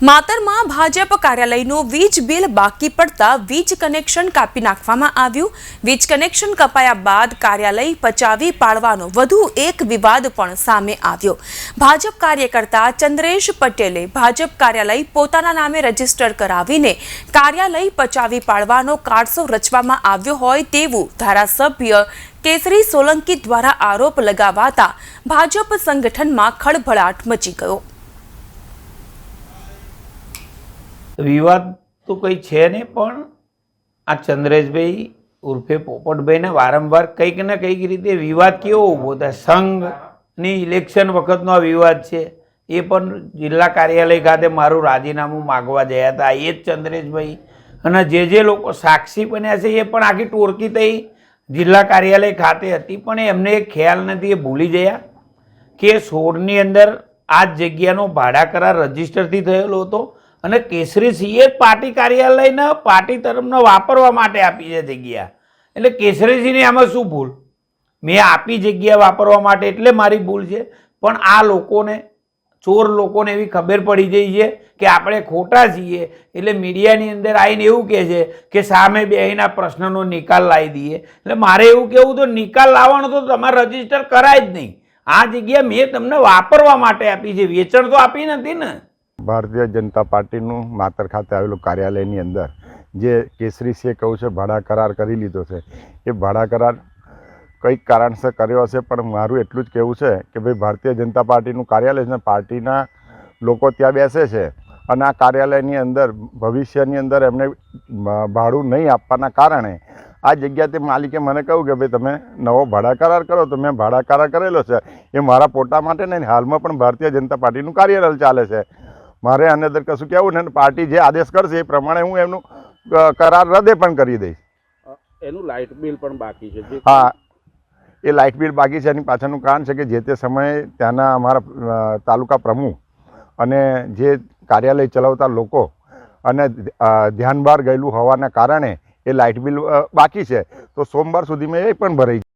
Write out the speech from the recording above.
માતરમાં ભાજપ કાર્યાલયનું વીજ બિલ બાકી પડતા વીજ કનેક્શન કાપી નાખવામાં આવ્યું। વીજ કનેક્શન કપાયા બાદ કાર્યાલય પચાવી પાડવાનો વધુ એક વિવાદ પણ સામે આવ્યો। ભાજપ કાર્યકર્તા ચંદ્રેશ પટેલે ભાજપ કાર્યાલય પોતાના નામે રજીસ્ટર કરાવીને કાર્યાલય પચાવી પાડવાનો કારસો રચવામાં આવ્યો હોય તેવું ધારાસભ્ય કેસરી સોલંકી દ્વારા આરોપ લગાવાતા ભાજપ સંગઠનમાં ખળભળાટ મચી ગયો। વિવાદ તો કંઈ છે નહીં, પણ આ ચંદ્રેશભાઈ ઉર્ફે પોપટભાઈને વારંવાર કંઈક ને કંઈક રીતે વિવાદ કેવો ઊભો થાય। સંઘની ઇલેક્શન વખતનો આ વિવાદ છે, એ પણ જિલ્લા કાર્યાલય ખાતે મારું રાજીનામું માગવા ગયા હતા એ જ ચંદ્રેશભાઈ, અને જે લોકો સાક્ષી બન્યા છે એ પણ આખી ટોળકી થઈ જિલ્લા કાર્યાલય ખાતે હતી, પણ એમને એક ખ્યાલ નથી, એ ભૂલી ગયા કે 16ની અંદર આ જગ્યાનો ભાડા કરાર રજીસ્ટરથી થયેલો હતો અને કેસરીસિંહે પાર્ટી કાર્યાલયને પાર્ટી તરફનો વાપરવા માટે આપી છે જગ્યા। એટલે કેસરીસિંહને આમાં શું ભૂલ? મેં આપી જગ્યા વાપરવા માટે એટલે મારી ભૂલ છે, પણ આ લોકોને, ચોર લોકોને એવી ખબર પડી ગઈ છે કે આપણે ખોટા છીએ, એટલે મીડિયાની અંદર આવીને એવું કહે છે કે સામે બેહીના પ્રશ્નનો નિકાલ લાવી દઈએ। એટલે મારે એવું કહેવું તો નિકાલ લાવવાનો તો તમારે રજીસ્ટર કરાય જ નહીં। આ જગ્યા મેં તમને વાપરવા માટે આપી છે, વેચાણ તો આપી નથી ને। ભારતીય જનતા પાર્ટીનું માતર ખાતે આવેલું કાર્યાલયની અંદર જે કેસરીસિંહે કહ્યું છે ભાડા કરાર કરી લીધો છે, એ ભાડા કરાર કંઈક કારણસર કર્યો હશે, પણ મારું એટલું જ કહેવું છે કે ભાઈ ભારતીય જનતા પાર્ટીનું કાર્યાલય છે, પાર્ટીના લોકો ત્યાં બેસે છે અને આ કાર્યાલયની અંદર ભવિષ્યની અંદર એમને ભાડું નહીં આપવાના કારણે આ જગ્યા તે માલિકે મને કહ્યું કે ભાઈ તમે નવો ભાડા કરાર કરો, તો મેં ભાડા કરાર કરેલો છે, એ મારા પોતા માટે નહીં, હાલમાં પણ ભારતીય જનતા પાર્ટીનું કાર્યાલય ચાલે છે। મારે આની અંદર કશું કહેવું ને, પાર્ટી જે આદેશ કરશે એ પ્રમાણે હું એમનું કરાર રદ પણ કરી દઈશ। એનું લાઇટ બિલ પણ બાકી છે? હા, એ લાઇટ બિલ બાકી છે। એની પાછળનું કારણ છે કે જે તે સમયે ત્યાંના અમારા તાલુકા પ્રમુખ અને જે કાર્યાલય ચલાવતા લોકો અને ધ્યાન બહાર ગયેલું હોવાના કારણે એ લાઇટ બિલ બાકી છે, તો સોમવાર સુધીમાં એ પણ ભરાઈ